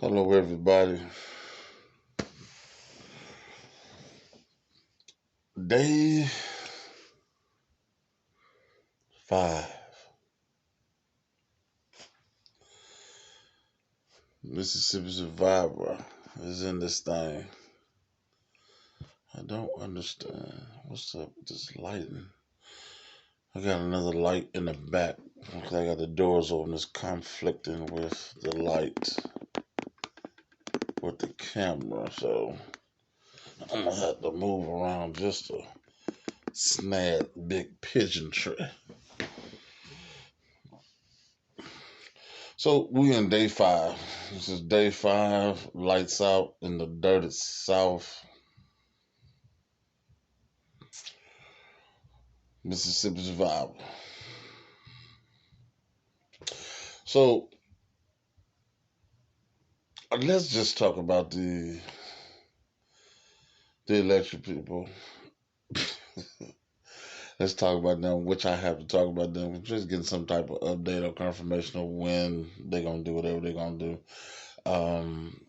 Hello, everybody. Day 5. Mississippi Survivor is in this thing. I don't understand. What's up with this lighting? I got another light in the back. I got the doors open. It's conflicting with the light with the camera. So I'm going to have to move around just to snag big pigeon tree. So we in day 5. This is day 5. Lights out in the dirty south. Mississippi Survival. So let's just talk about the electric people. Let's talk about them, which I have to talk about them. Just getting some type of update or confirmation of when they're gonna do whatever they're gonna do. Um,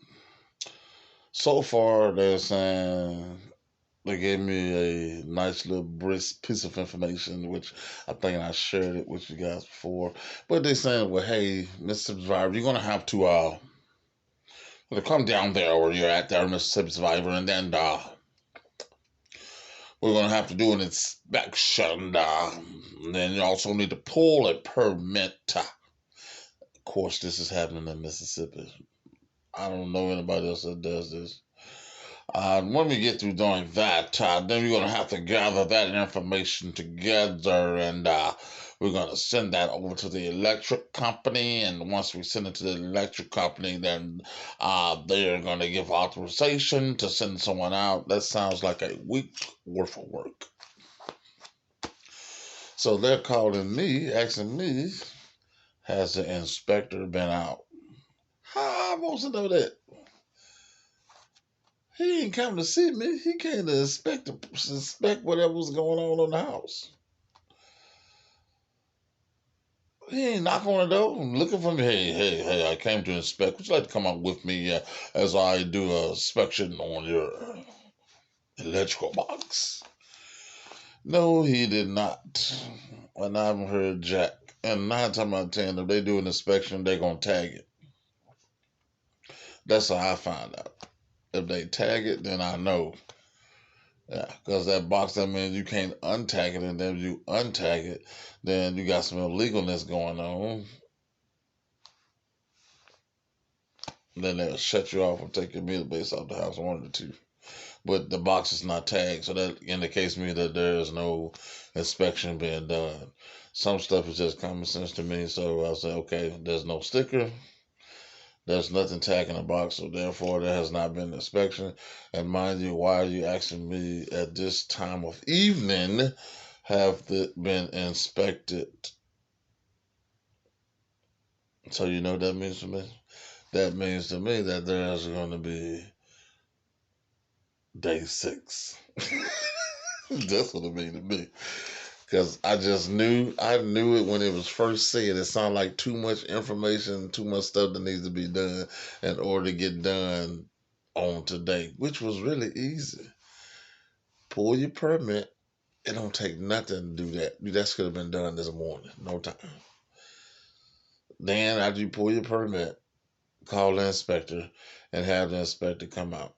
so far, they're saying they gave me a nice little brisk piece of information, which I think I shared it with you guys before. But they're saying, well, hey, Mr. Survivor, you're gonna have to come down there where you're at there, Mississippi Survivor, and then we're going to have to do an inspection. And then you also need to pull a permit. Of course, this is happening in Mississippi. I don't know anybody else that does this. When we get through doing that, then we're going to have to gather that information together and we're going to send that over to the electric company. And once we send it to the electric company, then they're going to give authorization to send someone out. That sounds like a week worth of work. So they're calling me, asking me, has the inspector been out? How am I supposed to know that? He ain't come to see me. He came to inspect whatever was going on in the house. He ain't knocking on the door looking for me. Hey, I came to inspect. Would you like to come out with me as I do a inspection on your electrical box? No, he did not. And I haven't heard Jack. And 9 times out of 10, if they do an inspection, they're going to tag it. That's how I find out. If they tag it, then I know. Yeah, because that box, that means you can't untag it, and then if you untag it, then you got some illegalness going on. Then they'll shut you off and take your meter base off the house, one of the two. But the box is not tagged, so that indicates to me that there is no inspection being done. Some stuff is just common sense to me, so I'll say, okay, there's no sticker. There's nothing tagged in the box, so therefore there has not been an inspection. And mind you, why are you asking me at this time of evening have been inspected? So you know what that means to me? That means to me that there's going to be day 6. That's what it means to me. Because I knew it when it was first said. It sounded like too much information, too much stuff that needs to be done in order to get done on today, which was really easy. Pull your permit. It don't take nothing to do that. That could have been done this morning. No time. Then after you pull your permit, call the inspector and have the inspector come out.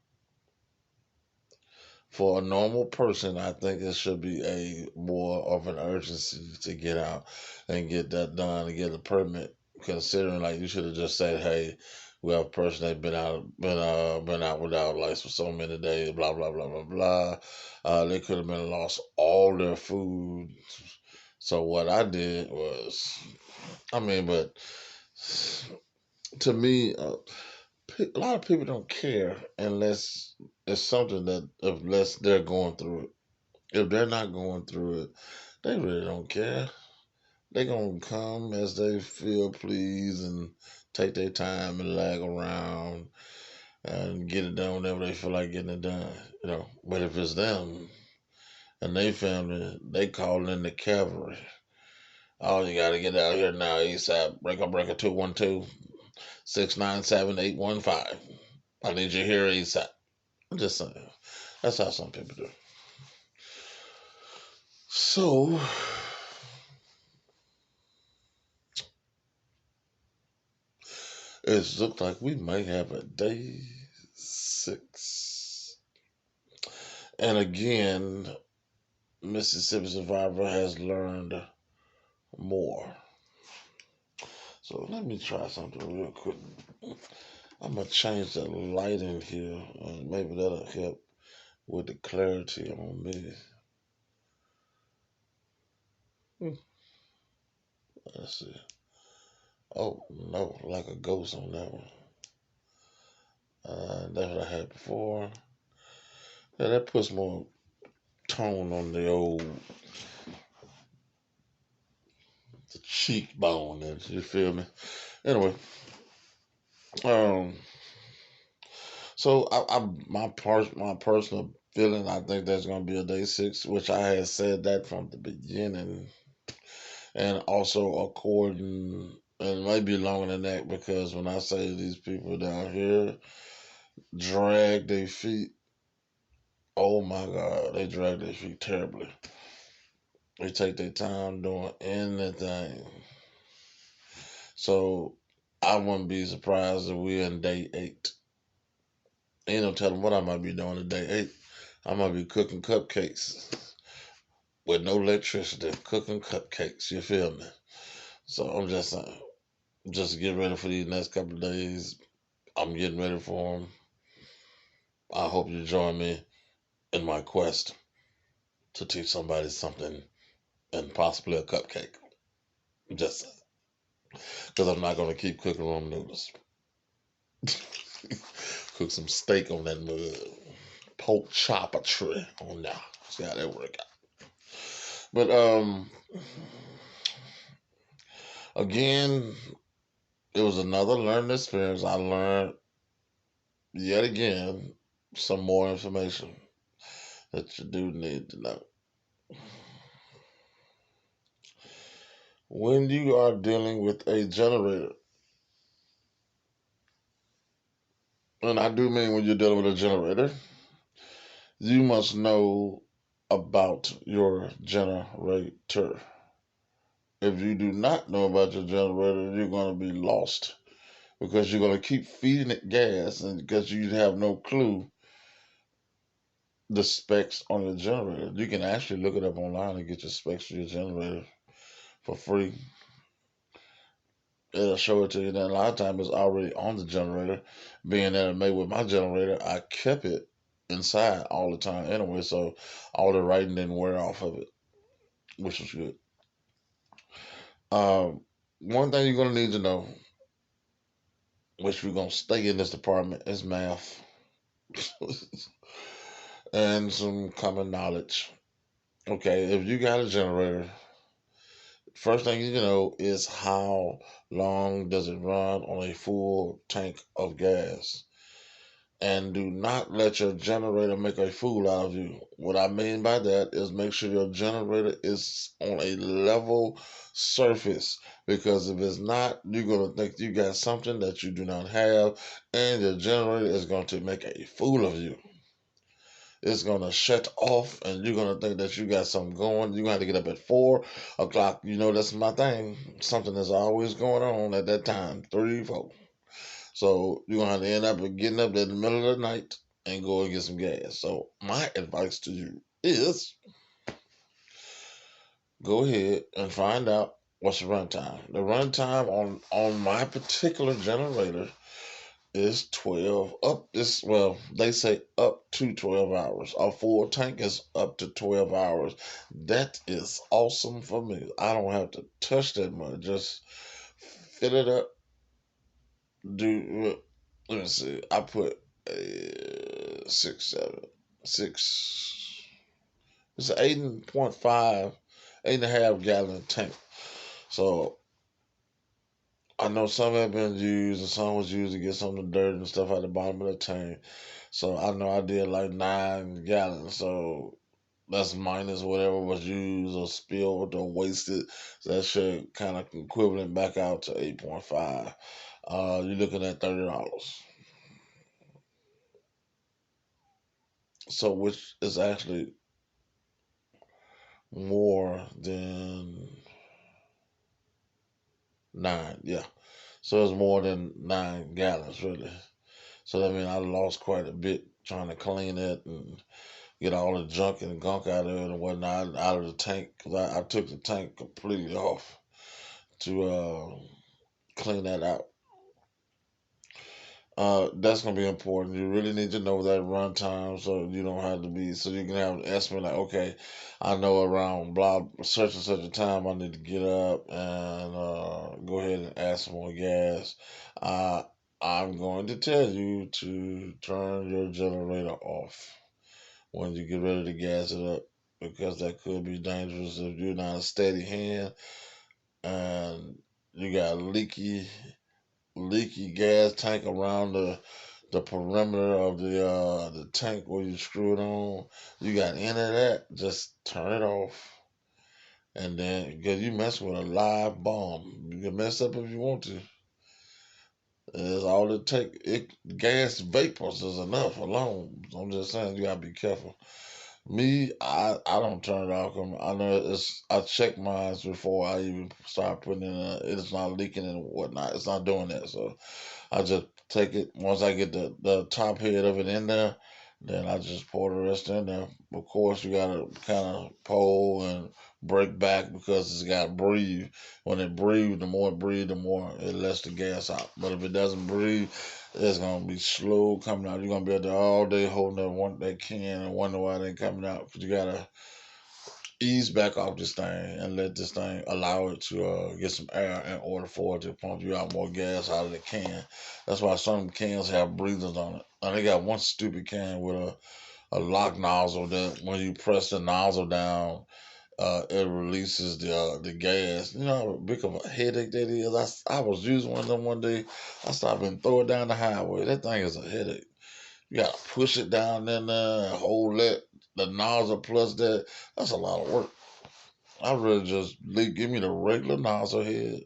For a normal person, I think it should be a more of an urgency to get out and get that done and get a permit. Considering like you should have just said, "Hey, we have a person that's been out without license for so many days." Blah blah blah blah blah. They could have been lost all their food. So what I did was, but to me, a lot of people don't care unless it's something that unless they're going through it. If they're not going through it, they really don't care. They're gonna come as they feel pleased and take their time and lag around and get it done whenever they feel like getting it done. But if it's them and they family, they call in the cavalry. Oh, you gotta get out here now, ASAP. Breaker 212. 697-815. I need you here ASAP. I'm just saying. That's how some people do. So, it looks like we might have a day 6. And again, Mississippi Survivor has learned more. So let me try something real quick. I'm gonna change the light in here, and maybe that'll help with the clarity on me. Hmm, let's see. Oh no, like a ghost on that one. That's what I had before. Yeah, that puts more tone on the cheekbone. And you feel me? Anyway, um, so my personal feeling, I think there's gonna be a day 6, which I had said that from the beginning, and also according, and maybe longer than that, because when I say these people down here drag their feet, oh my God, they drag their feet terribly. They take their time doing anything. So I wouldn't be surprised if we're in day 8. Ain't no telling what I might be doing in day 8. I might be cooking cupcakes with no electricity, cooking cupcakes. You feel me? So I'm just saying, just get ready for these next couple of days. I'm getting ready for them. I hope you join me in my quest to teach somebody something and possibly a cupcake. Just because I'm not going to keep cooking ramen noodles. Cook some steak on that mud. Pork chopper tray on there. See how that work out. But again, it was another learning experience. I learned yet again some more information that you do need to know. When you are dealing with a generator, and I do mean when you're dealing with a generator, you must know about your generator. If you do not know about your generator, you're going to be lost because you're going to keep feeding it gas, and because you have no clue the specs on your generator. You can actually look it up online and get your specs for your generator for free. It'll show it to you. Then a lot of times it's already on the generator. Being that I made with my generator, I kept it inside all the time anyway, so all the writing didn't wear off of it, which was good. Um, One thing you're gonna need to know, which we're gonna stay in this department, is math and some common knowledge. Okay, if you got a generator, first thing you know is how long does it run on a full tank of gas. And do not let your generator make a fool out of you. What I mean by that is make sure your generator is on a level surface, because if it's not, you're going to think you got something that you do not have, and your generator is going to make a fool of you. It's going to shut off, and you're going to think that you got something going. You're going to have to get up at 4 o'clock. You know, that's my thing. Something is always going on at that time, 3, 4. So you're gonna have to end up getting up in the middle of the night and go and get some gas. So my advice to you is go ahead and find out what's the runtime. The runtime on my particular generator is 12 up this well, they say up to 12 hours. A full tank is up to 12 hours. That is awesome for me. I don't have to touch that much. Just fill it up. Do let me see. I put a 6. It's an 8.5, 8.5 gallon tank. So I know some have been used, and some was used to get some of the dirt and stuff out the bottom of the tank. So I know I did like 9 gallons. So that's minus whatever was used or spilled or wasted. So that should kind of equivalent back out to 8.5. you're looking at $30. So, which is actually more than nine. Yeah. So it's more than 9 gallons, really. So that means I lost quite a bit trying to clean it and get all the junk and gunk out of it and whatnot out of the tank. Cause I took the tank completely off to clean that out. That's gonna be important. You really need to know that run time so you don't have to be so you can have an estimate like, okay, I know around blah such and such a time I need to get up and go ahead and add some more gas. Uh, I'm going to tell you to turn your generator off when you get ready to gas it up because that could be dangerous if you're not a steady hand and you got leaky gas tank around the perimeter of the tank where you screw it on. You got any of that, just turn it off. And then, because you mess with a live bomb, you can mess up if you want to. It's all it take. Gas vapors is enough alone. I'm just saying you gotta be careful. Me, I don't turn it off. I know I check mine before I even start putting in. It's not leaking and whatnot. It's not doing that. So I just take it once I get the top head of it in there, then I just pour the rest in there. Of course, you gotta kind of pull and break back because it's got to breathe. When it breathes, the more it breathes, the more it lets the gas out. But if it doesn't breathe, it's gonna be slow coming out. You're gonna be out there all day holding that can and wonder why they ain't coming out because you gotta ease back off this thing and let this thing allow it to get some air in order for it to pump you out more gas out of the can. That's why some cans have breathers on it. And they got one stupid can with a lock nozzle that when you press the nozzle down, it releases the gas. You know how big of a headache that is. I was using one of them one day. I stopped and throw it down the highway. That thing is a headache. You gotta push it down in there and hold it. The nozzle plus that. That's a lot of work. I really just give me the regular nozzle head,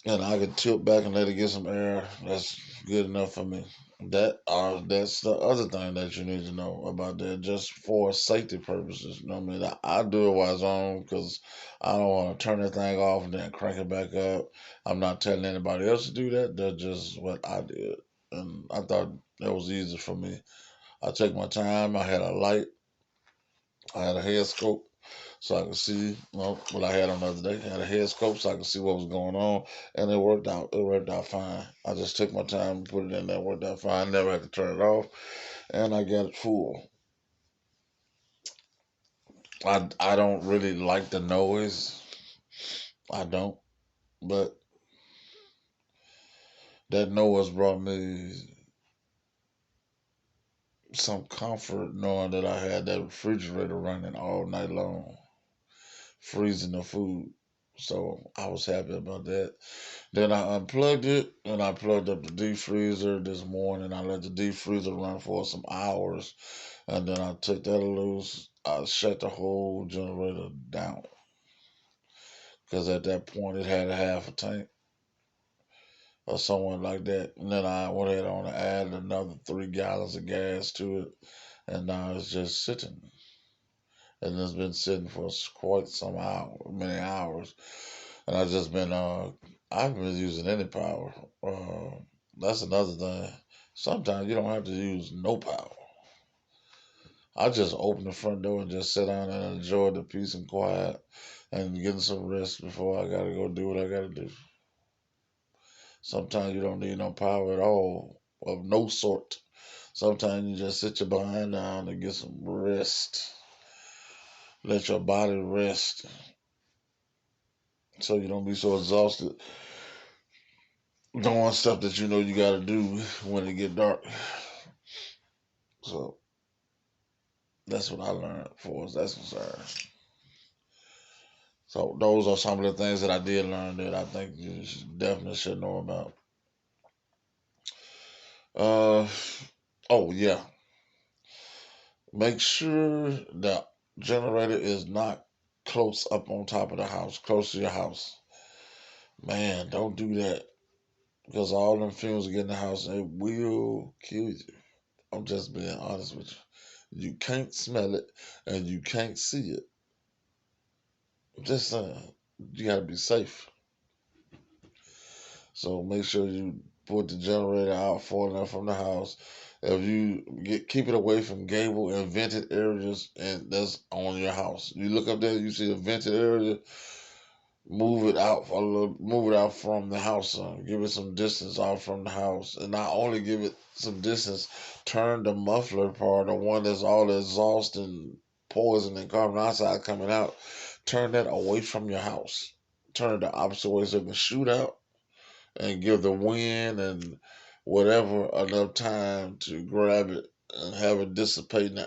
and I can tilt back and let it get some air. That's good enough for me. That's the other thing that you need to know about that, just for safety purposes. You know what I mean? I do it while it's on because I don't want to turn that thing off and then crank it back up. I'm not telling anybody else to do that. That's just what I did, and I thought that was easy for me. I take my time. I had a light. I had a head scope so I could see what I had on the other day. I had a head scope so I could see what was going on, and it worked out. It worked out fine. I just took my time and put it in there. It worked out fine. Never had to turn it off, and I got it full. I don't really like the noise. I don't, but that noise brought me some comfort knowing that I had that refrigerator running all night long, freezing the food. So I was happy about that. Then I unplugged it and I plugged up the deep freezer this morning. I let the deep freezer run for some hours and then I took that loose. I shut the whole generator down because at that point it had a half a tank or something like that. And then I went ahead on and added another 3 gallons of gas to it and now it's just sitting. And it's been sitting for quite some many hours. And I haven't been using any power. That's another thing. Sometimes you don't have to use no power. I just open the front door and just sit down and enjoy the peace and quiet and getting some rest before I gotta go do what I gotta do. Sometimes you don't need no power at all, of no sort. Sometimes you just sit your behind down and get some rest. Let your body rest so you don't be so exhausted doing stuff that you know you gotta do when it get dark. So that's what I learned for us that's concerned. So those are some of the things that I did learn that I think you definitely should know about. Uh oh yeah. Make sure the generator is not close up on top of the house, close to your house. Man, don't do that because all them fumes get in the house and it will kill you. I'm just being honest with you. You can't smell it and you can't see it. Just saying, you gotta be safe. So make sure you put the generator out far enough from the house. If you keep it away from gable and vented areas, and that's on your house. You look up there, you see a vented area, move it out a little, move it out from the house. Give it some distance out from the house, and not only give it some distance, turn the muffler part, the one that's all the exhaust and poison and carbon dioxide coming out, turn that away from your house. Turn it the opposite way so it can shoot out and give the wind and whatever enough time to grab it and have it dissipate in the